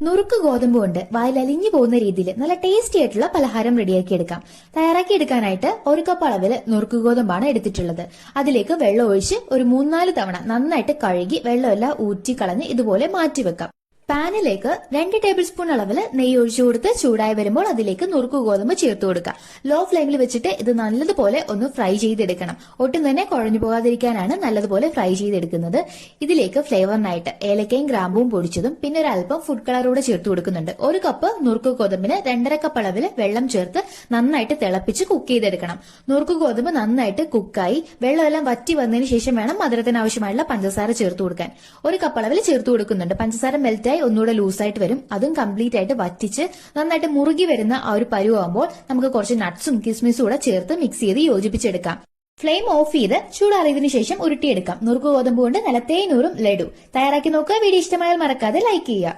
നുറുക്ക് ഗോതമ്പ് കൊണ്ട് വായിൽ അലിഞ്ഞു പോകുന്ന രീതിയിൽ നല്ല ടേസ്റ്റി ആയിട്ടുള്ള പലഹാരം റെഡിയാക്കി എടുക്കാം. തയ്യാറാക്കി എടുക്കാനായിട്ട് 1 കപ്പ് അളവിൽ നുറുക്ക് ഗോതമ്പാണ് എടുത്തിട്ടുള്ളത്. അതിലേക്ക് വെള്ളം ഒഴിച്ച് ഒരു 3-4 തവണ നന്നായിട്ട് കഴുകി വെള്ളമെല്ലാം ഊറ്റി കളഞ്ഞ് ഇതുപോലെ മാറ്റിവെക്കാം. പാനിലേക്ക് 2 ടേബിൾ സ്പൂൺ അളവിൽ നെയ്യ് ഒഴിച്ചു കൊടുത്ത് ചൂടായി വരുമ്പോൾ അതിലേക്ക് നുറുക്ക് ഗോതമ്പ് ചേർത്ത് കൊടുക്കുക. ലോ ഫ്ലെയിമിൽ വെച്ചിട്ട് ഇത് നല്ലതുപോലെ ഒന്ന് ഫ്രൈ ചെയ്തെടുക്കണം. ഒട്ടും തന്നെ കുഴഞ്ഞു പോകാതിരിക്കാനാണ് നല്ലതുപോലെ ഫ്രൈ ചെയ്തെടുക്കുന്നത്. ഇതിലേക്ക് ഫ്ലേവറിനായിട്ട് ഏലക്കയും ഗ്രാമ്പും പൊടിച്ചതും പിന്നെ ഒരു അല്പം ഫുഡ് കളറൂടെ ചേർത്ത് കൊടുക്കുന്നുണ്ട്. 1 കപ്പ് നുറുക്ക് ഗോതമ്പിന് 2.5 കപ്പ് അളവിൽ വെള്ളം ചേർത്ത് നന്നായിട്ട് തിളപ്പിച്ച് കുക്ക് ചെയ്തെടുക്കണം. നുറുക്ക് ഗോതമ്പ് നന്നായിട്ട് കുക്കായി വെള്ളമെല്ലാം വറ്റി വന്നതിന് ശേഷം വേണം മധുരത്തിന് ആവശ്യമായുള്ള പഞ്ചസാര ചേർത്ത് കൊടുക്കാൻ. 1 കപ്പ് അളവിൽ ചേർത്ത് കൊടുക്കുന്നുണ്ട്. പഞ്ചസാര മെൽറ്റ് ഒന്നുകൂടെ ലൂസായിട്ട് വരും. അതും കംപ്ലീറ്റ് ആയിട്ട് വറ്റിച്ച് നന്നായിട്ട് മുറുകി വരുന്ന ആ ഒരു പരുവാകുമ്പോൾ നമുക്ക് കുറച്ച് നട്ട്സും കിസ്മിസും കൂടെ ചേർത്ത് മിക്സ് ചെയ്ത് യോജിപ്പിച്ചെടുക്കാം. ഫ്ലെയിം ഓഫ് ചെയ്ത് ചൂടാറിയതിനു ശേഷം ഉരുട്ടിയെടുക്കാം. നുറുക്ക് ഗോതമ്പ് കൊണ്ട് നല്ല തേനൂറും ലഡു തയ്യാറാക്കി നോക്കുക. വീഡിയോ ഇഷ്ടമായാൽ മറക്കാതെ ലൈക്ക് ചെയ്യുക.